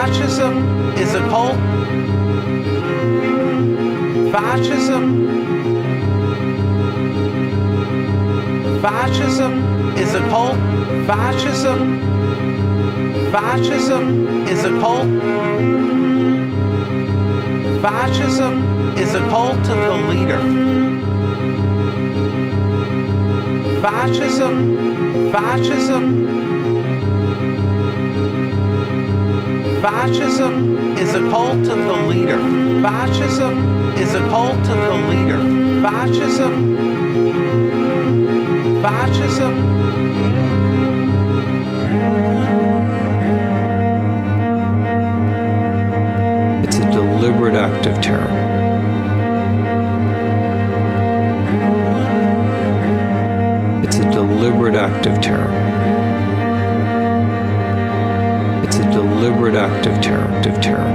Fascism is a cult. Fascism. Fascism is a cult. Fascism. Fascism is a cult. Fascism is a cult of the leader. Fascism. Fascism. Fascism is a cult of the leader. Fascism is a cult of the leader. Fascism. Fascism. It's a deliberate act of terror. It's a deliberate act of terror. It's a deliberate act of terror, of terror.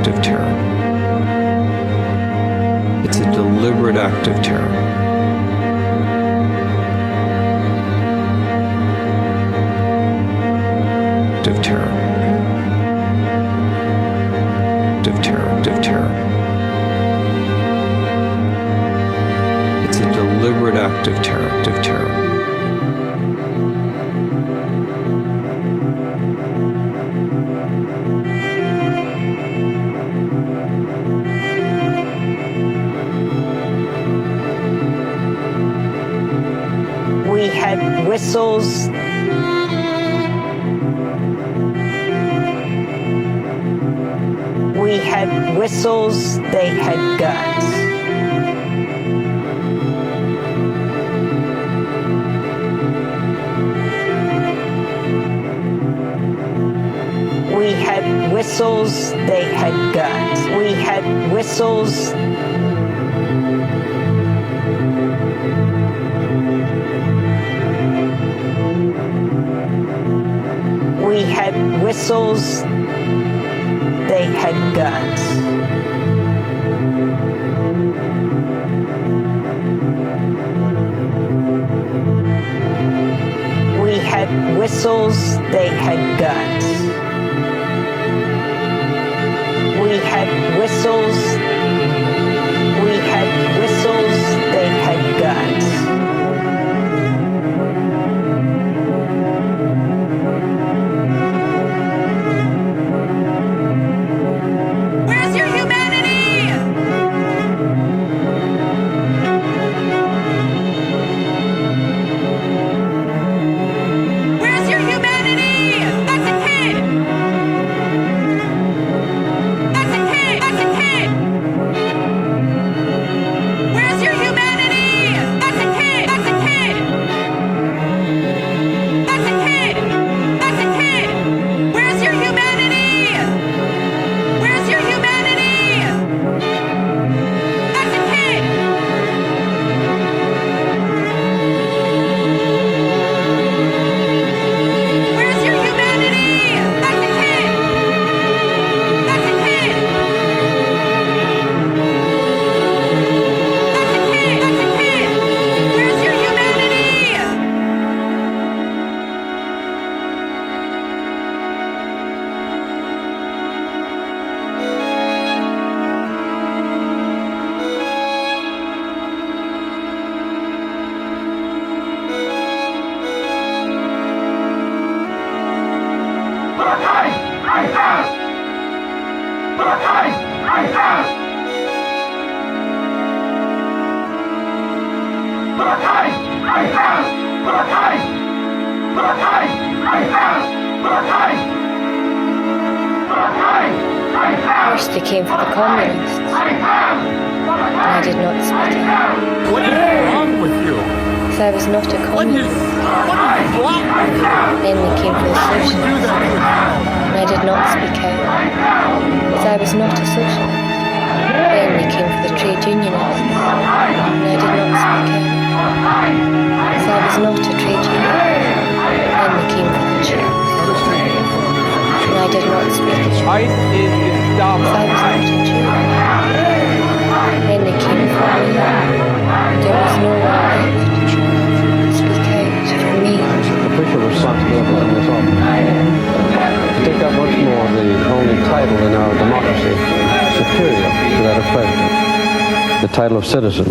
Of terror. It's a deliberate act of terror. Of terror. Of terror, of terror. It's a deliberate act of terror, of terror. We had whistles. We had whistles, they had guns. We had whistles, they had guns. We had whistles. We had whistles, they had guns. We had whistles, they had guns. We had whistles. We had whistles, they had guns. First they came for the communists, and I did not speak out. What is wrong with you? Because I was not a communist. What? Then they came for the socialists, and I did not speak out. Because I was not a socialist. Then they came for the trade unionists, and I did not speak out. Because I was not a trade unionist. Then they came for the Jews, and I did not speak out. ICE is Because I was not a Jew. Then they came for me. There was no one left to speak out for me. The people responsible for superior to that of president. The title of citizen